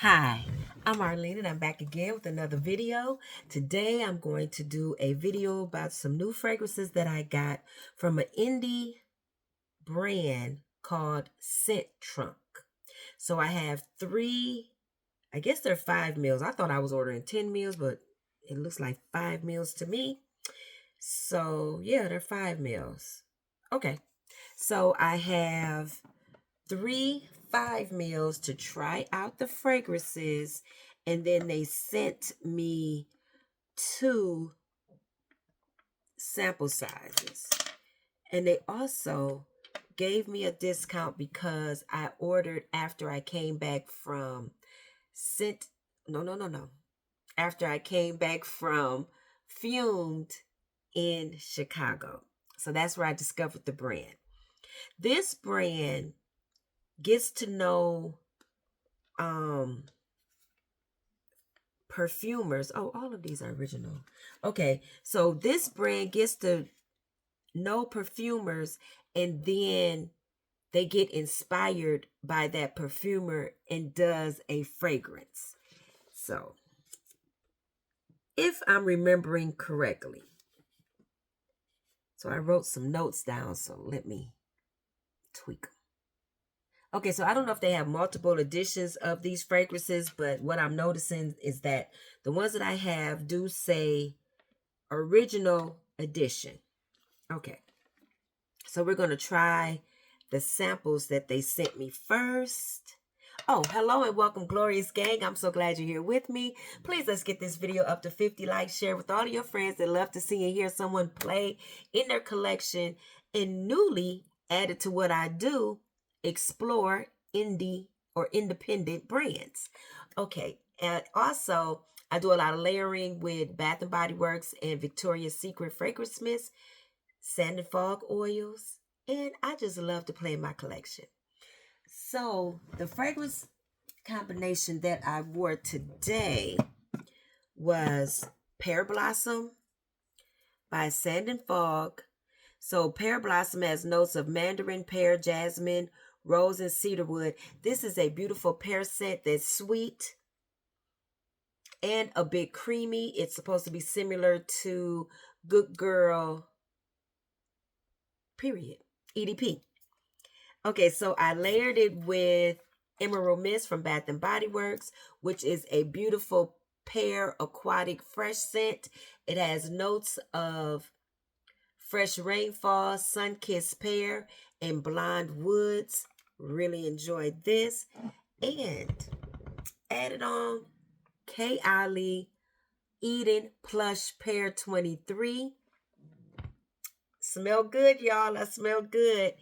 Hi, I'm Arlene and I'm back again with another video. Today I'm going to do a video about some new fragrances that I got from an indie brand called Scent Trunk. So I have three, I guess they're 5 meals. I thought I was ordering 10 meals, but it looks like 5 meals to me. So yeah, they're 5 meals. Okay, so I have 3 5 meals to try out the fragrances, and then they sent me 2 sample sizes, and they also gave me a discount because I ordered after I came back from scent no after I came back from Fumed in Chicago. So that's where I discovered the brand. This brand gets to know perfumers. Oh, all of these are original. Okay, so this brand gets to know perfumers, and then they get inspired by that perfumer and does a fragrance. So if I'm remembering correctly, so I wrote some notes down, so let me tweak them. Okay, so I don't know if they have multiple editions of these fragrances, but what I'm noticing is that the ones that I have do say original edition. Okay, so we're going to try the samples that they sent me first. Oh, hello and welcome, Glorious Gang. I'm so glad you're here with me. Please, let's get this video up to 50 likes. Share with all of your friends that love to see and hear someone play in their collection. And newly added to what I do, explore indie or independent brands. Okay, and also I do a lot of layering with Bath and Body Works and Victoria's Secret fragrance mist, sand and fog oils, and I just love to play in my collection. So the fragrance combination that I wore today was Pear Blossom by Sand and Fog. So Pear Blossom has notes of mandarin, pear, jasmine, rose, and cedarwood. This is a beautiful pear scent that's sweet and a bit creamy. It's supposed to be similar to Good Girl, period, EDP. Okay, so I layered it with Emerald Mist from Bath and Body Works, which is a beautiful pear aquatic fresh scent. It has notes of fresh rainfall, sun-kissed pear, and blonde woods. Really enjoyed this. And added on K. Eden Plush Pear 23. Smell good, y'all. I smell good.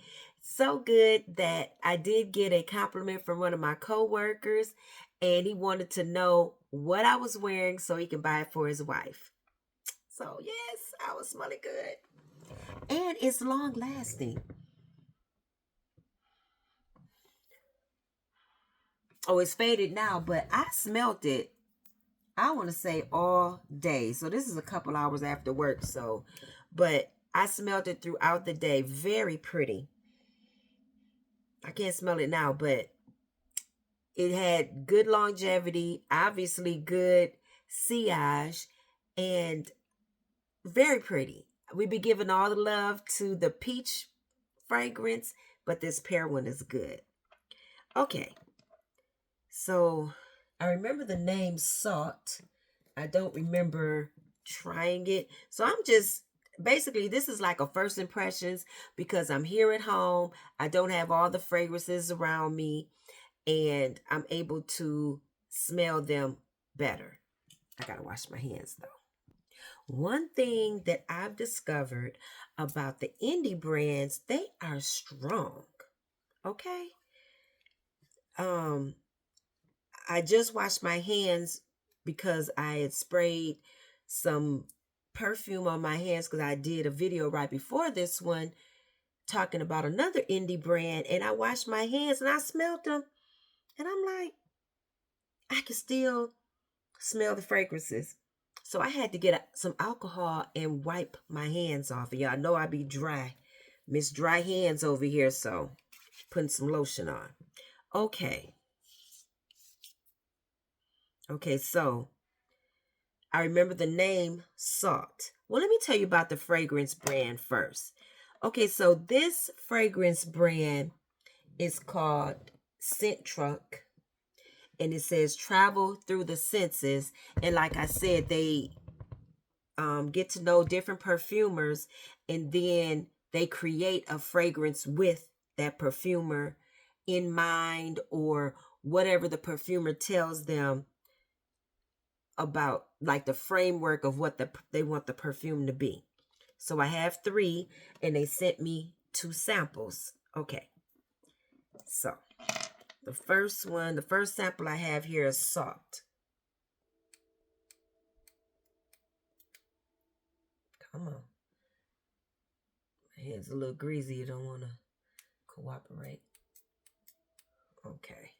So good that I did get a compliment from one of my co-workers, and he wanted to know what I was wearing so he can buy it for his wife. So yes, I was smelling good. And it's long lasting. Oh, it's faded now, but I smelled it, I want to say, all day. So this is a couple hours after work. So, but I smelled it throughout the day. Very pretty. I can't smell it now, but it had good longevity, obviously good sillage, and very pretty. We be giving all the love to the peach fragrance, but this pear one is good. Okay, so I remember the name Salt. I don't remember trying it. So I'm just, basically, this is like a first impressions because I'm here at home. I don't have all the fragrances around me, and I'm able to smell them better. I gotta wash my hands though. One thing that I've discovered about the indie brands, they are strong. Okay. Um, I just washed my hands because I had sprayed some perfume on my hands because I did a video right before this one talking about another indie brand, and I washed my hands and I smelled them, and I'm like, I can still smell the fragrances. So I had to get some alcohol and wipe my hands off. And y'all know I be dry. Miss Dry Hands over here, so putting some lotion on. Okay. Okay, so I remember the name Salt. Well, let me tell you about the fragrance brand first. Okay, so this fragrance brand is called Scent Truck, and it says travel through the senses. And like I said, they get to know different perfumers, and then they create a fragrance with that perfumer in mind, or whatever the perfumer tells them about, like the framework of what they want the perfume to be. So I have 3, and they sent me 2 samples. Okay, so the first sample I have here is Salt. Come on. My hand's a little greasy. You don't want to cooperate. Okay.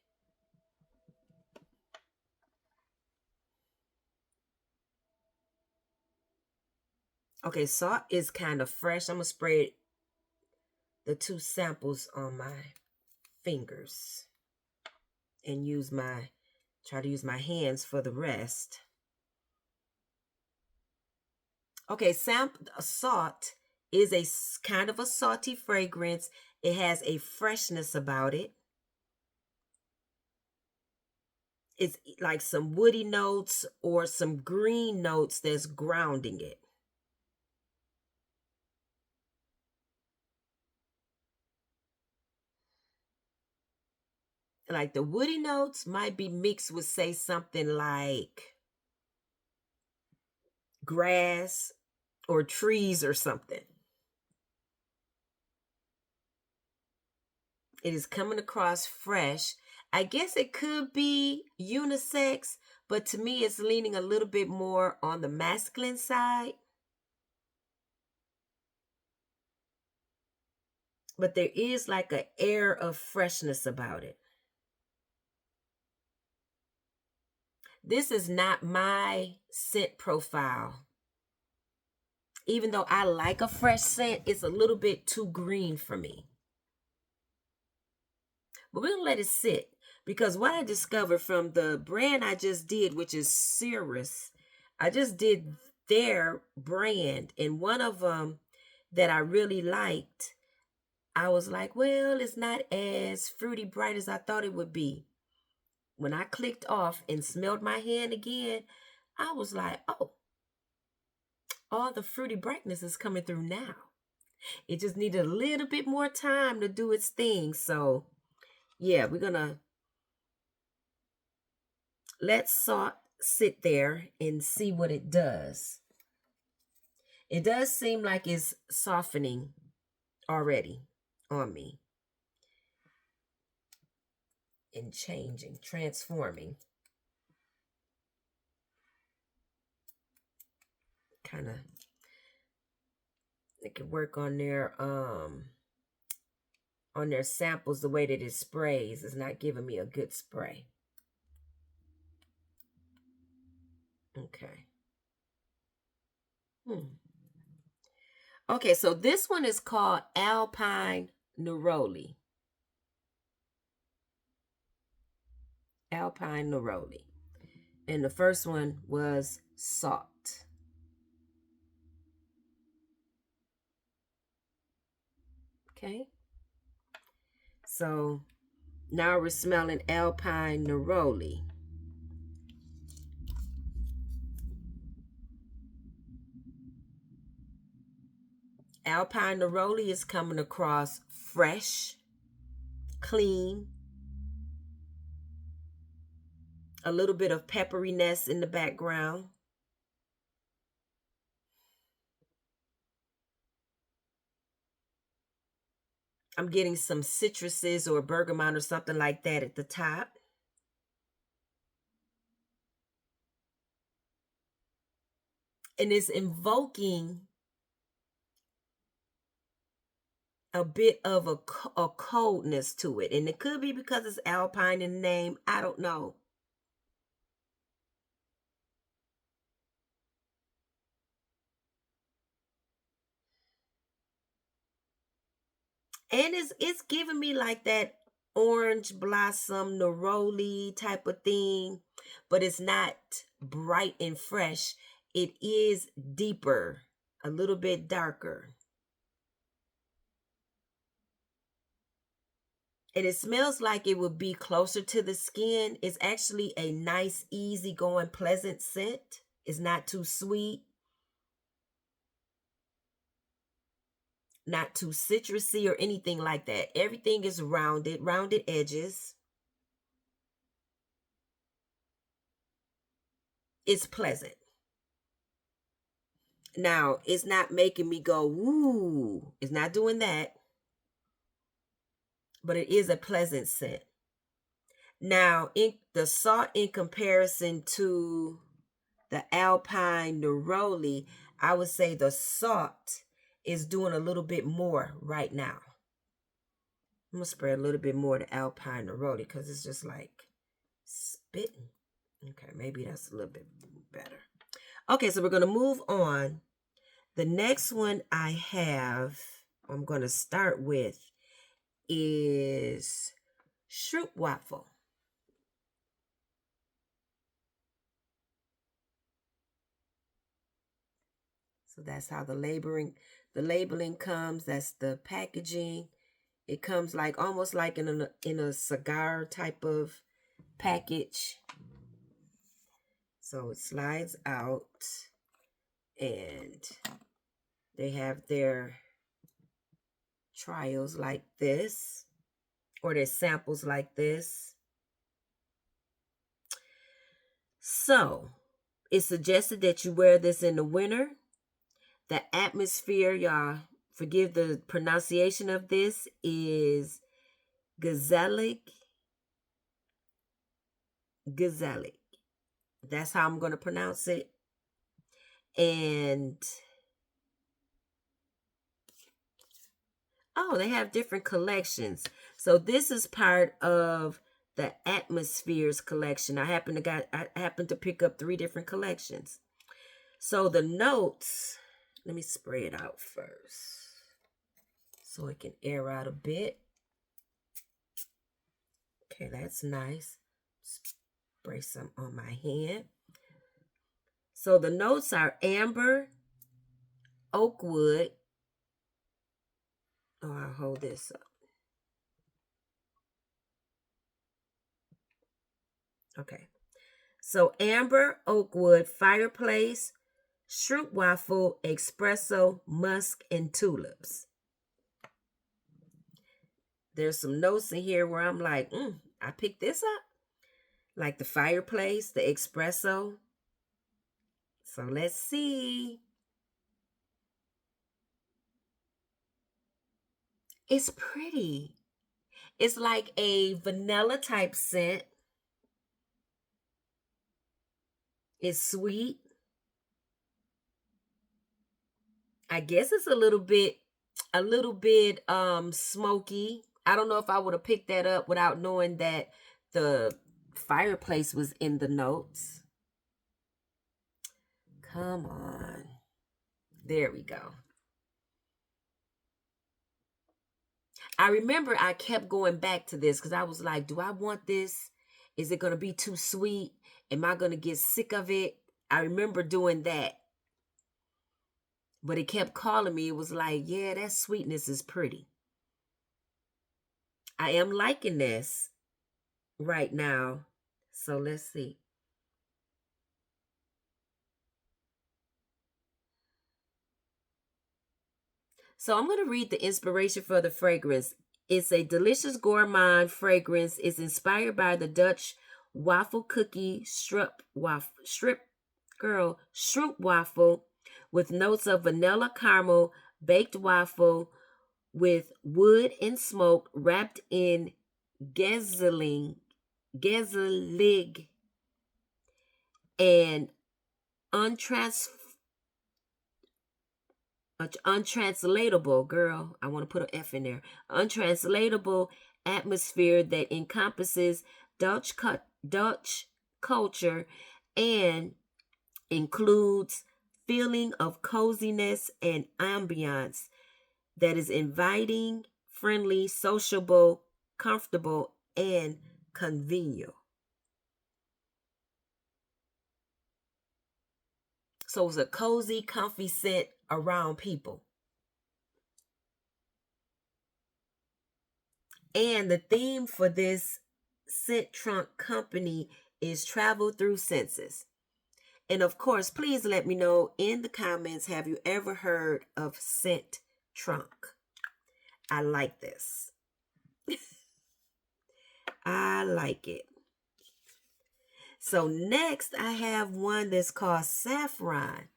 Okay, Salt is kind of fresh. I'm going to spray the 2 samples on my fingers and try to use my hands for the rest. Okay, Salt is a kind of a salty fragrance. It has a freshness about it. It's like some woody notes or some green notes that's grounding it. Like the woody notes might be mixed with, say, something like grass or trees or something. It is coming across fresh. I guess it could be unisex, but to me it's leaning a little bit more on the masculine side. But there is like an air of freshness about it. This is not my scent profile. Even though I like a fresh scent, it's a little bit too green for me. But we're going to let it sit, because what I discovered from the brand I just did, which is Cirrus, I just did their brand, and one of them that I really liked, I was like, well, it's not as fruity bright as I thought it would be. When I clicked off and smelled my hand again, I was like, oh, all the fruity brightness is coming through now. It just needed a little bit more time to do its thing. So yeah, we're gonna let Salt sit there and see what it does. It does seem like it's softening already on me and changing, transforming. Kind of, it could work on their samples. The way that it sprays is not giving me a good spray. Okay. Okay, so this one is called Alpine Neroli. Alpine Neroli. And the first one was Salt. Okay. So now we're smelling Alpine Neroli. Alpine Neroli is coming across fresh, clean, a little bit of pepperiness in the background. I'm getting some citruses or bergamot or something like that at the top. And it's invoking a bit of a coldness to it. And it could be because it's Alpine in the name. I don't know. And it's giving me like that orange blossom neroli type of thing, but it's not bright and fresh. It is deeper, a little bit darker. And it smells like it would be closer to the skin. It's actually a nice, easygoing, pleasant scent. It's not too sweet, not too citrusy or anything like that. Everything is rounded edges. It's pleasant. Now, it's not making me go, woo. It's not doing that. But it is a pleasant scent. Now, the salt in comparison to the Alpine Neroli, I would say the salt is doing a little bit more right now. I'm going to spray a little bit more of the Alpine Neroli because it's just like spitting. Okay, maybe that's a little bit better. Okay, so we're going to move on. The next one I'm going to start with is Stroopwafel. So that's how the labeling comes. That's the packaging. It comes like almost like in a cigar type of package. So it slides out and they have their trials like this, or their samples like this. So it's suggested that you wear this in the winter. The atmosphere, y'all, forgive the pronunciation of this, is gazelic. That's how I'm going to pronounce it. And they have different collections. So this is part of the Atmospheres collection. I happen to pick up 3 different collections. So the notes, let me spray it out first so it can air out a bit. Okay, that's nice. Spray some on my hand. So the notes are amber, oak wood. Oh, I'll hold this up. Okay. So amber, oak wood, fireplace, Stroopwafel, espresso, musk, and tulips. There's some notes in here where I'm like, I picked this up. Like the fireplace, the espresso. So let's see. It's pretty. It's like a vanilla type scent. It's sweet. I guess it's a little bit smoky. I don't know if I would have picked that up without knowing that the fireplace was in the notes. Come on. There we go. I remember I kept going back to this because I was like, do I want this? Is it going to be too sweet? Am I going to get sick of it? I remember doing that. But it kept calling me. It was like, yeah, that sweetness is pretty. I am liking this right now. So let's see. So I'm going to read the inspiration for the fragrance. It's a delicious gourmand fragrance. It's inspired by the Dutch waffle cookie Stroopwafel with notes of vanilla caramel, baked waffle with wood and smoke wrapped in gazelig and untranslatable, girl, I want to put an F in there, untranslatable atmosphere that encompasses Dutch culture and includes feeling of coziness and ambiance that is inviting, friendly, sociable, comfortable, and convenient. So it's a cozy, comfy scent around people. And the theme for this scent trunk company is travel through senses. And of course, please let me know in the comments, have you ever heard of scent trunk? I like this. I like it. So next I have one that's called Saffron.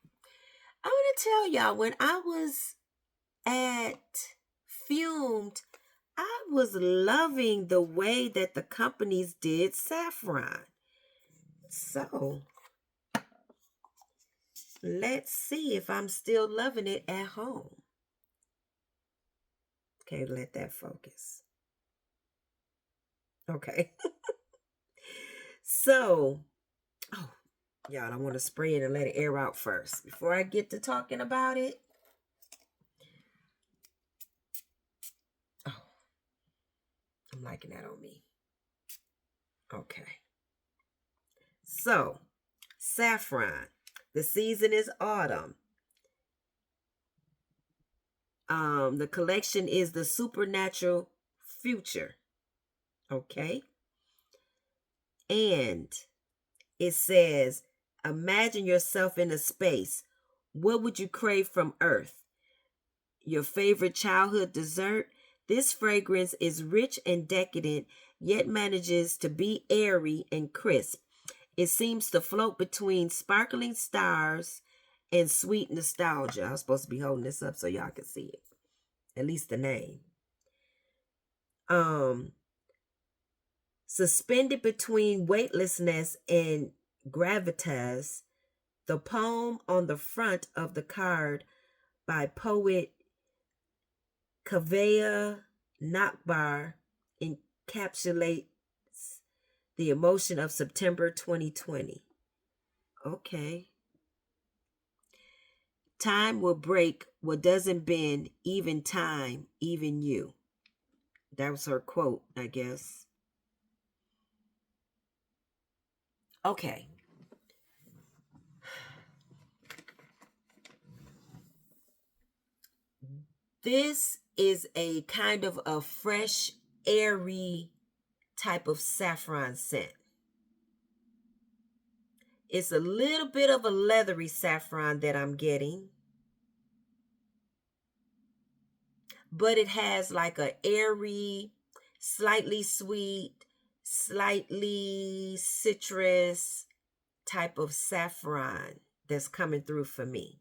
I want to tell y'all, when I was at Fumed, I was loving the way that the companies did Saffron. So let's see if I'm still loving it at home. Okay, let that focus. Okay. So, oh, y'all, I want to spray it and let it air out first before I get to talking about it. Oh, I'm liking that on me. Okay. So, Saffron. The season is autumn. The collection is the Supernatural Future. Okay. And it says, imagine yourself in a space. What would you crave from Earth? Your favorite childhood dessert? This fragrance is rich and decadent, yet manages to be airy and crisp. It seems to float between sparkling stars and sweet nostalgia. I was supposed to be holding this up so y'all can see it. At least the name. Suspended between weightlessness and gravitas, the poem on the front of the card by poet Kaveh Nakbar encapsulates the emotion of September 2020. Okay. Time will break what doesn't bend, even time, even you. That was her quote, I guess. Okay. This is a kind of a fresh, airy type of saffron scent. It's a little bit of a leathery saffron that I'm getting. But it has like a airy, slightly sweet, slightly citrus type of saffron that's coming through for me.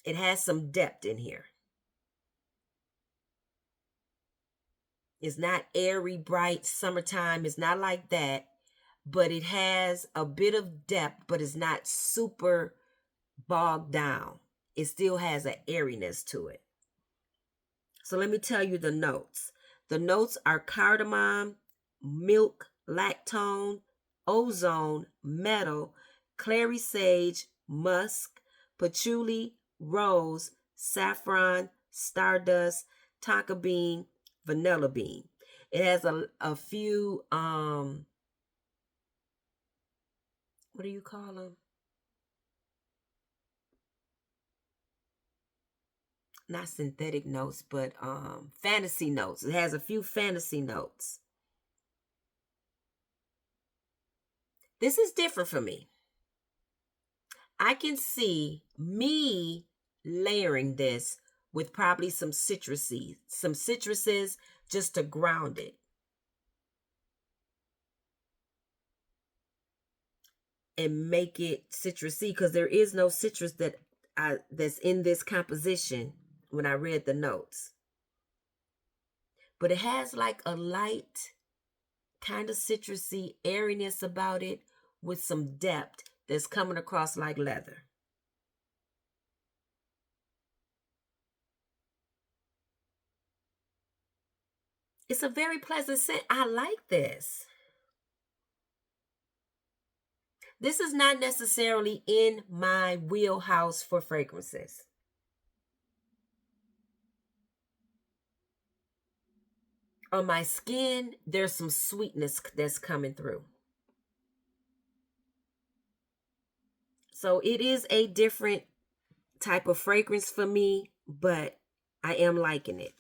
It has some depth in here. It's not airy, bright, summertime. It's not like that. But it has a bit of depth, but it's not super bogged down. It still has an airiness to it. So let me tell you the notes. The notes are cardamom, milk, lactone, ozone, metal, clary sage, musk, patchouli, rose, saffron, stardust, tonka bean, vanilla bean. It has a few, what do you call them? Not synthetic notes, but fantasy notes. It has a few fantasy notes. This is different for me. I can see me layering this with probably some citruses just to ground it. And make it citrusy, because there is no citrus that's in this composition when I read the notes. But it has like a light, kind of citrusy airiness about it with some depth that's coming across like leather. It's a very pleasant scent. I like this. This is not necessarily in my wheelhouse for fragrances. On my skin, there's some sweetness that's coming through. So it is a different type of fragrance for me, but I am liking it.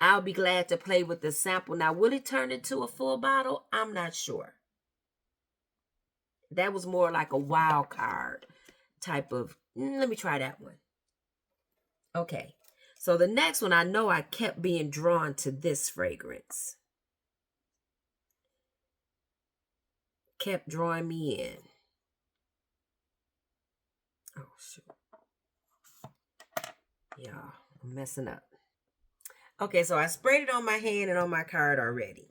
I'll be glad to play with the sample. Now, will it turn into a full bottle? I'm not sure. That was more like a wild card type of, let me try that one. Okay. So the next one, I know I kept being drawn to this fragrance. Kept drawing me in. Oh, shoot. Yeah, I'm messing up. Okay, so I sprayed it on my hand and on my card already.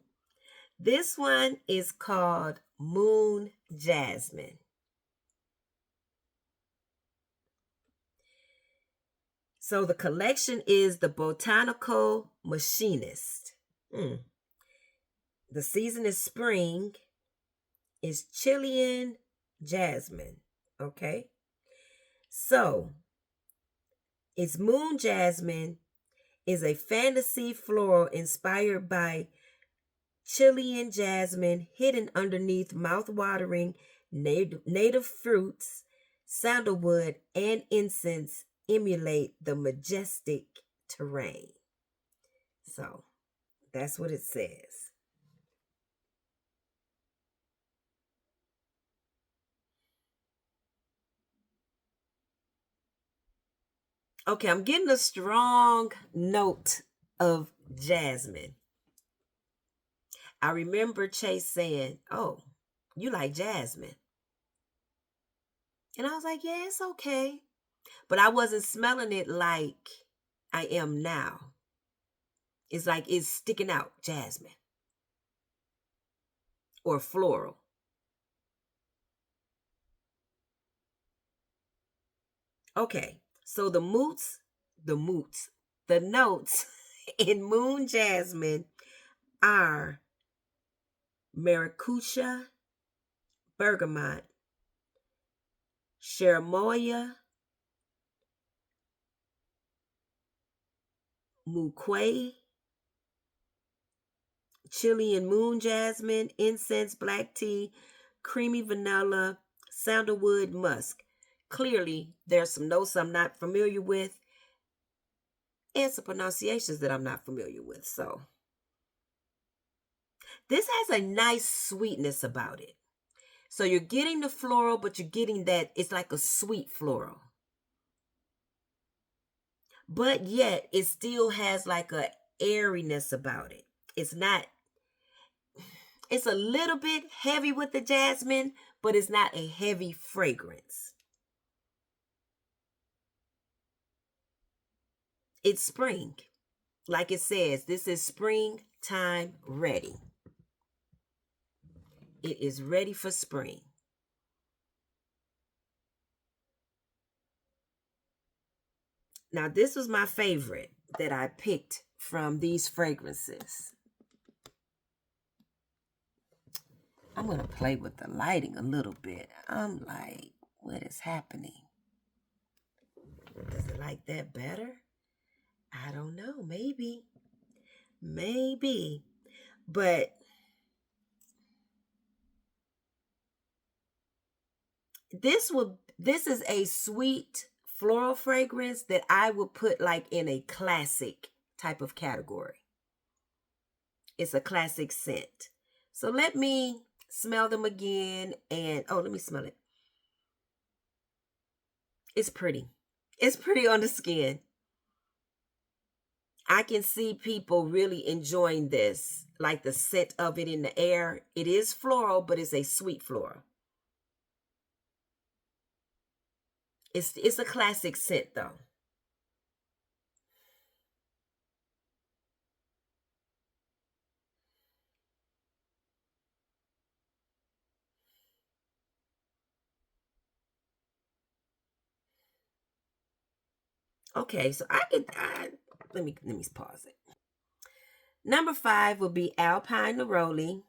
This one is called Moon Jasmine. So the collection is the Botanical Machinist. The season is spring. Is Chilean jasmine. Okay. So it's Moon Jasmine is a fantasy floral inspired by Chilean jasmine hidden underneath mouth-watering native fruits. Sandalwood and incense emulate the majestic terrain. So that's what it says. Okay, I'm getting a strong note of jasmine. I remember Chase saying, "Oh, you like jasmine?" And I was like, "Yeah, it's okay." But I wasn't smelling it like I am now. It's like it's sticking out, jasmine or floral. Okay, so the notes in Moon Jasmine are maracuja, bergamot, cherimoya, muquay, Chilean moon jasmine, incense, black tea, creamy vanilla, sandalwood, musk. Clearly, there's some notes I'm not familiar with and some pronunciations that I'm not familiar with. So this has a nice sweetness about it. So you're getting the floral, but you're getting that it's like a sweet floral. But yet it still has like a airiness about it. It's a little bit heavy with the jasmine, but it's not a heavy fragrance. It's spring. Like it says, this is springtime ready. It is ready for spring. Now, this was my favorite that I picked from these fragrances. I'm going to play with the lighting a little bit. I'm like, what is happening? Does it like that better? I don't know. Maybe. But this is a sweet floral fragrance that I would put like in a classic type of category. It's a classic scent. So let me smell them again and let me smell it. It's pretty. It's pretty on the skin. I can see people really enjoying this, like the scent of it in the air. It is floral, but it's a sweet floral. It's a classic scent though. Okay, so let me pause it. Number 5 will be Alpine Neroli.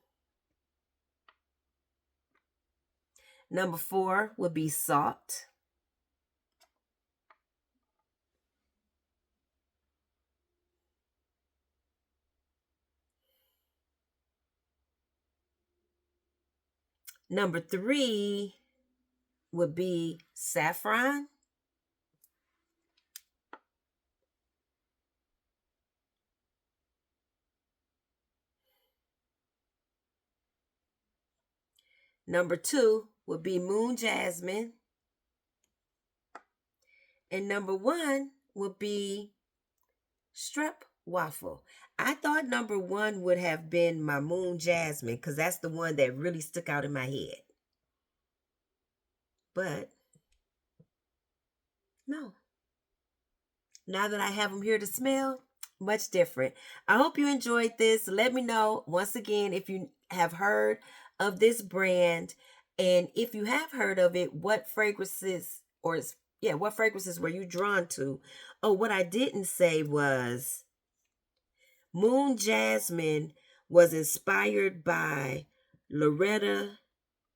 Number 4 will be Salt. Number 3 would be Saffron. Number 2 would be Moon Jasmine. And number 1 would be Stroopwafel. I thought number 1 would have been my Moon Jasmine because that's the one that really stuck out in my head. But no. Now that I have them here to smell, much different. I hope you enjoyed this. Let me know once again if you have heard of this brand, and if you have heard of it, what fragrances what fragrances were you drawn to? Oh, what I didn't say was Moon Jasmine was inspired by Loretta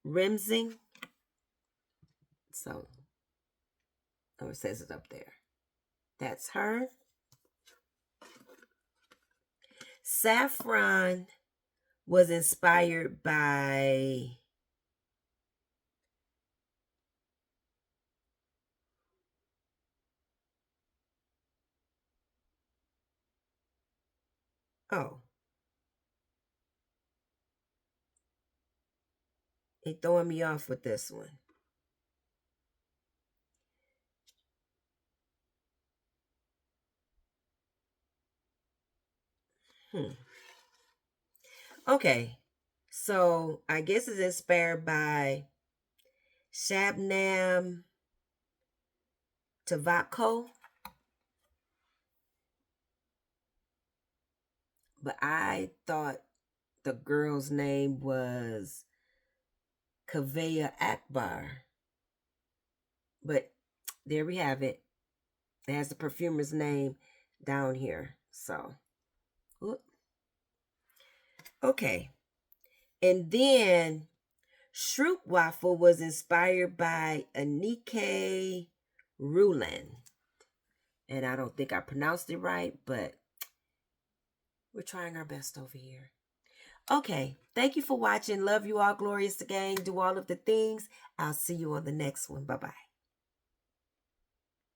Remsing. So, it says it up there. That's her. Saffron was inspired by they throwing me off with this one. Okay, so I guess it's inspired by Shabnam Tavako. But I thought the girl's name was Kavaya Akbar. But there we have it. It has the perfumer's name down here. So, okay. And then Stroopwafel was inspired by Anike Ruland. And I don't think I pronounced it right, but we're trying our best over here. Okay. Thank you for watching. Love you all, glorious gang. Do all of the things. I'll see you on the next one. Bye-bye.